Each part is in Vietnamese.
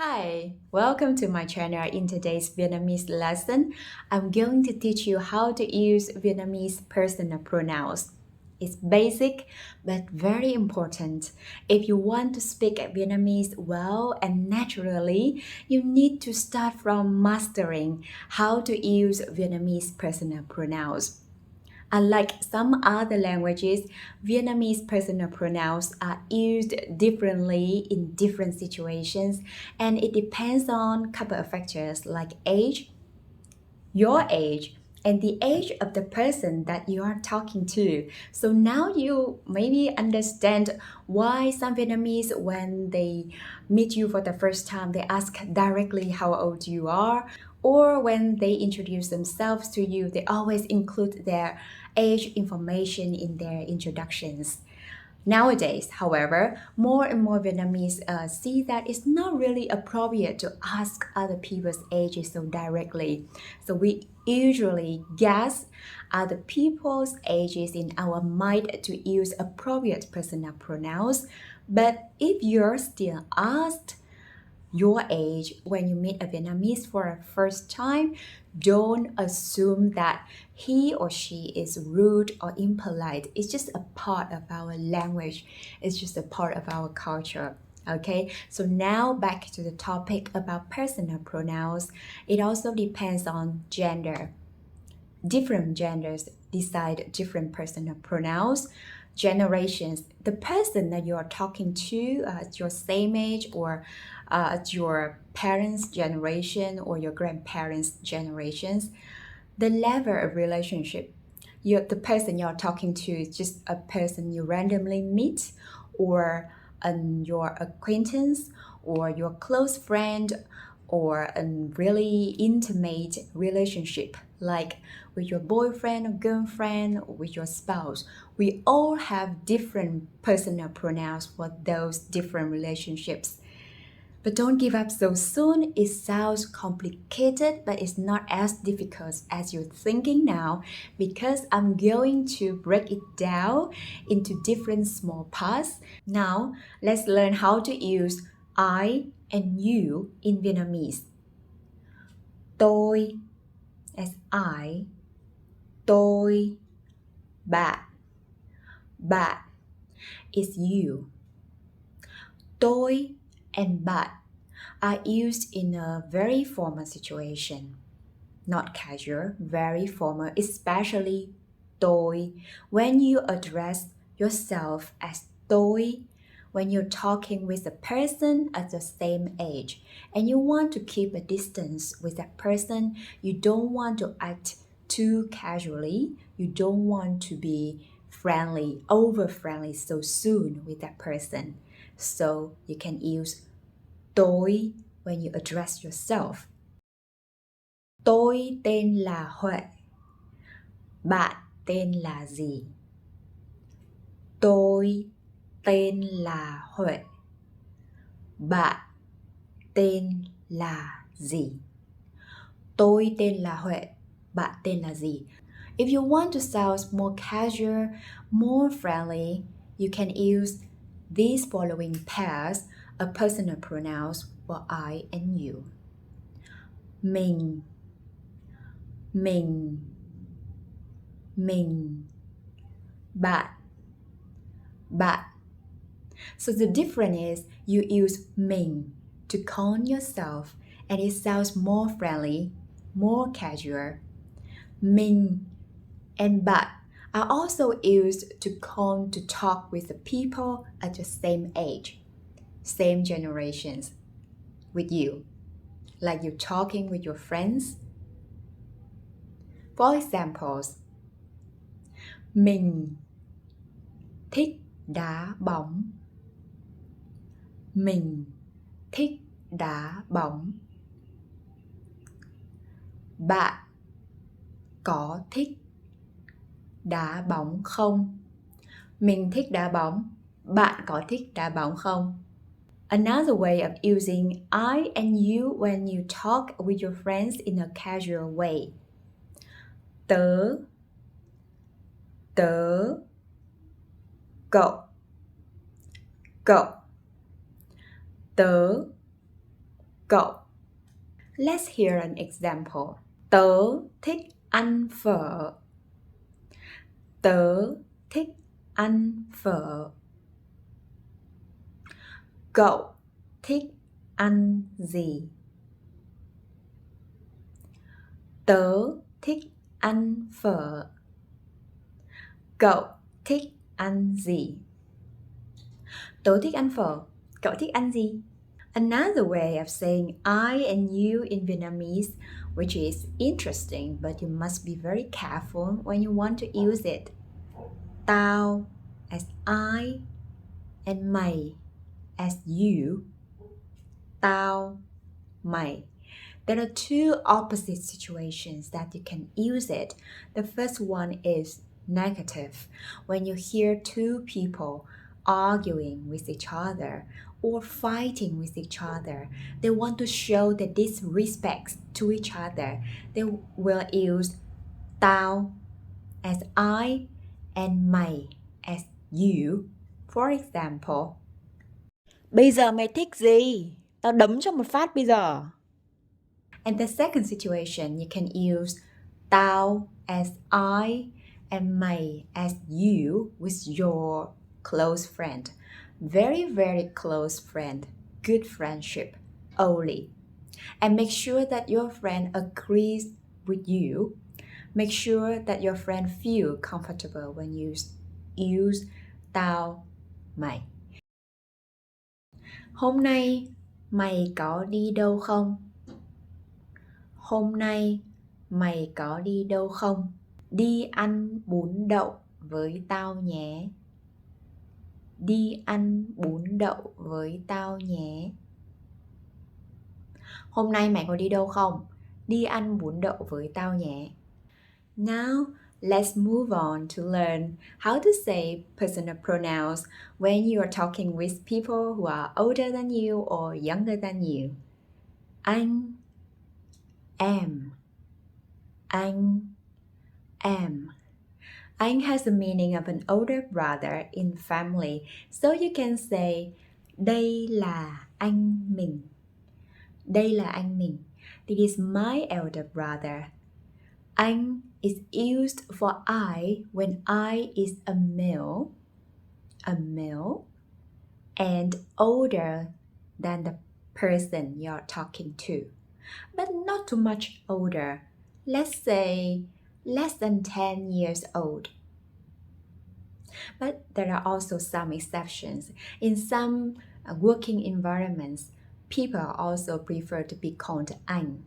Hi, welcome to my channel. In today's Vietnamese lesson, I'm going to teach you how to use Vietnamese personal pronouns. It's basic but very important. If you want to speak Vietnamese well and naturally, you need to start from mastering how to use Vietnamese personal pronouns. Unlike some other languages, Vietnamese personal pronouns are used differently in different situations, and it depends on a couple of factors like age, your age, and the age of the person that you are talking to. So now you maybe understand why some Vietnamese, when they meet you for the first time, they ask directly how old you are, or when they introduce themselves to you, they always include their age information in their introductions. Nowadays, however, more and more Vietnamese see that it's not really appropriate to ask other people's ages so directly. So we usually guess other people's ages in our mind to use appropriate personal pronouns. But if you're still asked your age when you meet a Vietnamese for a first time, don't assume that he or she is rude or impolite. It's just a part of our language. It's just a part of our culture. Okay, so now back to the topic about personal pronouns. It also depends on gender. Different genders decide different personal pronouns. Generations, the person that you are talking to at your same age or at your parents' generation or your grandparents' generations, the level of relationship, the person you're talking to is just a person you randomly meet, or your acquaintance, or your close friend, or a really intimate relationship like with your boyfriend or girlfriend or with your spouse. We all have different personal pronouns for those different relationships. But don't give up so soon. It sounds complicated, but it's not as difficult as you're thinking now, because I'm going to break it down into different small parts. Now, let's learn how to use I and you in Vietnamese. Tôi as I, tôi, bạn, bạn is you. Tôi and bạn are used in a very formal situation, not casual, very formal, especially tôi when you address yourself as tôi, when you're talking with a person at the same age and you want to keep a distance with that person. You don't want to act too casually, you don't want to be friendly, over friendly so soon with that person. So you can use tôi when you address yourself. Tôi tên là Huệ. Bạn tên là gì? Tôi tên là Huệ. Bạn tên là gì? Tôi tên là Huệ. Bạn tên là gì? If you want to sound more casual, more friendly, you can use these following pairs of personal pronouns for I and you. Mình, mình, mình. Bạn, bạn. So the difference is you use mình to call yourself and it sounds more friendly, more casual. Mình and bạn are also used to call to talk with the people at the same age, same generations with you, like you're talking with your friends. For examples, mình thích đá bóng. Mình thích đá bóng. Bạn có thích đá bóng không? Mình thích đá bóng. Bạn có thích đá bóng không? Another way of using I and you when you talk with your friends in a casual way. Tớ, tớ, cậu, cậu. Tớ, Go. Let's hear an example. Tớ thích ăn phở. Tớ thích ăn phở. Cậu thích ăn gì? Tớ thích ăn phở. Cậu thích ăn gì? Tớ thích ăn phở. Cậu thích ăn gì? Another way of saying I and you in Vietnamese, which is interesting, but you must be very careful when you want to use it. Tao as I and mày as you. Tao, mày. There are two opposite situations that you can use it. The first one is negative, when you hear two people arguing with each other or fighting with each other. They want to show the disrespect to each other. They will use tao as I and mày as you. For example, bây giờ mày thích gì? Tao đấm cho một phát bây giờ. And the second situation, you can use tao as I and mày as you with your close friend. Very, very close friend. Good friendship only. And make sure that your friend agrees with you. Make sure that your friend feel comfortable when you use tao, mày. Hôm nay mày có đi đâu không? Hôm nay mày có đi đâu không? Đi ăn bún đậu với tao nhé. Đi ăn bún đậu với tao nhé. Hôm nay mày có đi đâu không? Đi ăn bún đậu với tao nhé. Now, let's move on to learn how to say personal pronouns when you are talking with people who are older than you or younger than you. Anh, em. Anh, em. Anh has the meaning of an older brother in family, so you can say đây là anh mình. Đây là anh mình. This is my elder brother. Anh is used for I when I is a male, and older than the person you're talking to, but not too much older. Let's say less than 10 years old. But there are also some exceptions. In some working environments, people also prefer to be called anh,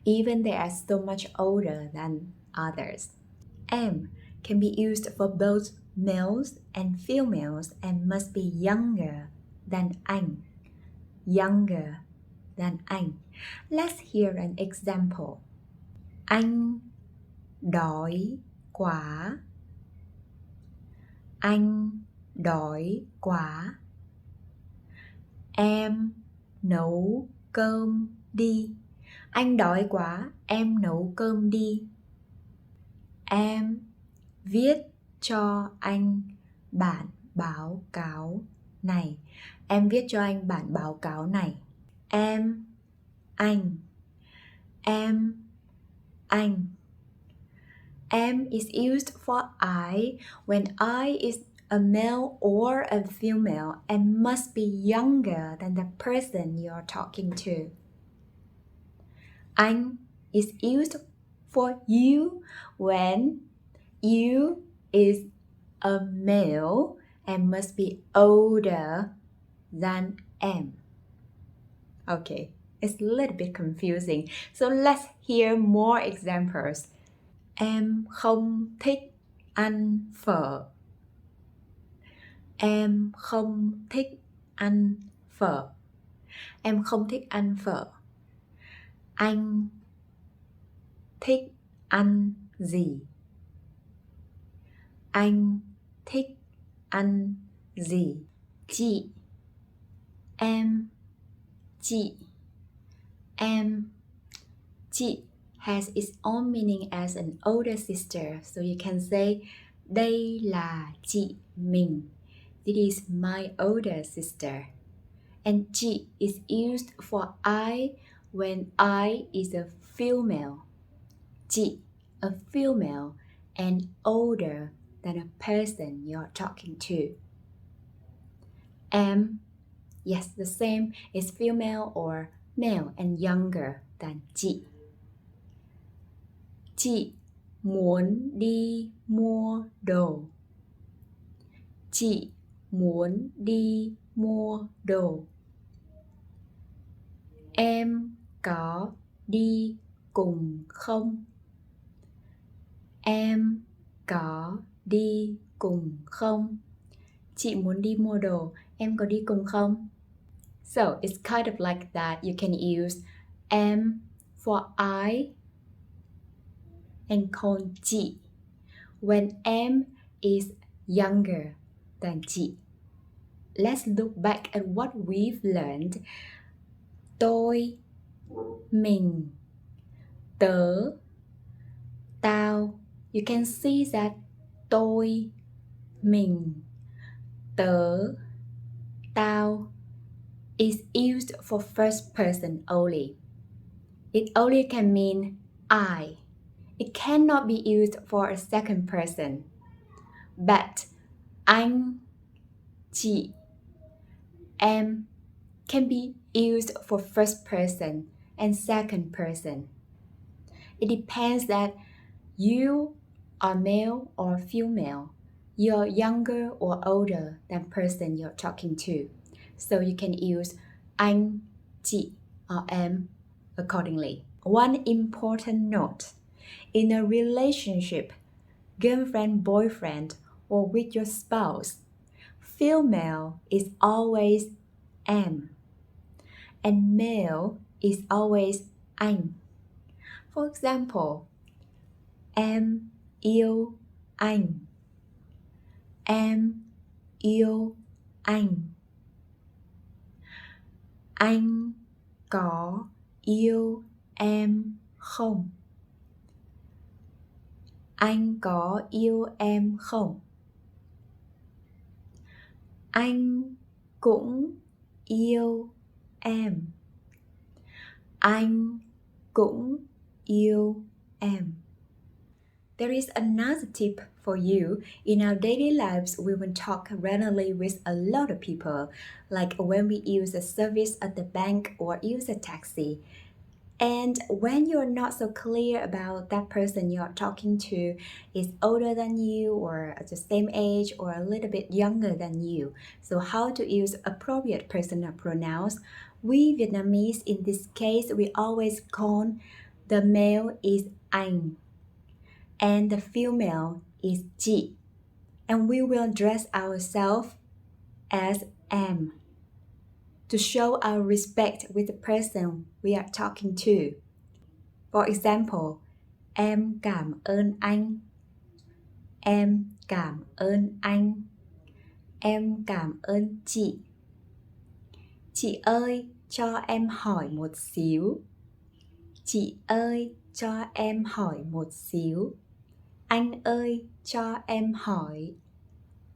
even they are so much older than others. Em can be used for both males and females and must be younger than anh. Younger than anh. Let's hear an example. Anh đói quá. Anh đói quá. Em nấu cơm đi. Anh đói quá, em nấu cơm đi. Em viết cho anh bản báo cáo này. Em viết cho anh bản báo cáo này. Em, anh. Em, anh. Em is used for I when I is a male or a female and must be younger than the person you're talking to. Anh is used for you when you is a male and must be older than em. Okay, it's a little bit confusing. So let's hear more examples. Em không thích ăn phở. Em không thích ăn phở. Em không thích ăn phở. Anh thích ăn gì? Anh thích ăn gì? Chị. Em. Chị. Em. Chị has its own meaning as an older sister, so you can say đây là chị mình. This is my older sister. And chị is used for I when I is a female. Chị, a female, and older than a person you're talking to. Am, yes, the same is female or male and younger than chị. Chị muốn đi mua đồ. Chị muốn đi mua đồ. Em có đi cùng không? Em có đi cùng không? Chị muốn đi mua đồ, em có đi cùng không? So it's kind of like that. You can use am for I and call chị when em is younger than chị. Let's look back at what we've learned. Tôi, mình, tớ, tao. You can see that tôi, mình, tớ, tao is used for first person only. It only can mean I. It cannot be used for a second person. But anh, chị, em can be used for first person and second person. It depends that you are male or female. You're younger or older than person you're talking to. So you can use anh, chị, or em accordingly. One important note. In a relationship, girlfriend, boyfriend, or with your spouse, female is always em, and male is always anh. For example, em yêu anh. Em yêu anh. Anh có yêu em không? Anh có yêu em không? Anh cũng yêu em. Anh cũng yêu em. There is another tip for you. In our daily lives, we will talk randomly with a lot of people, like when we use a service at the bank or use a taxi. And when you're not so clear about that person you're talking to is older than you or at the same age or a little bit younger than you. So how to use appropriate personal pronouns? We Vietnamese, in this case, we always call the male is anh and the female is chị. And we will dress ourselves as em to show our respect with the person we are talking to. For example, em cảm ơn anh. Em cảm ơn anh. Em cảm ơn chị. Chị ơi, cho em hỏi một xíu. Chị ơi, cho em hỏi một xíu. Anh ơi, cho em hỏi.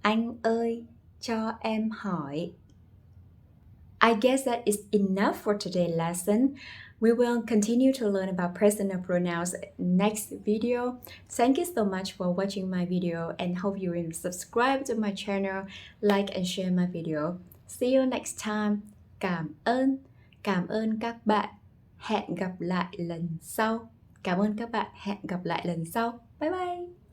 Anh ơi, cho em hỏi. I guess that is enough for today's lesson. We will continue to learn about personal pronouns next video. Thank you so much for watching my video and hope you will subscribe to my channel, like and share my video. See you next time. Cảm ơn các bạn. Hẹn gặp lại lần sau. Cảm ơn các bạn. Hẹn gặp lại lần sau. Bye bye.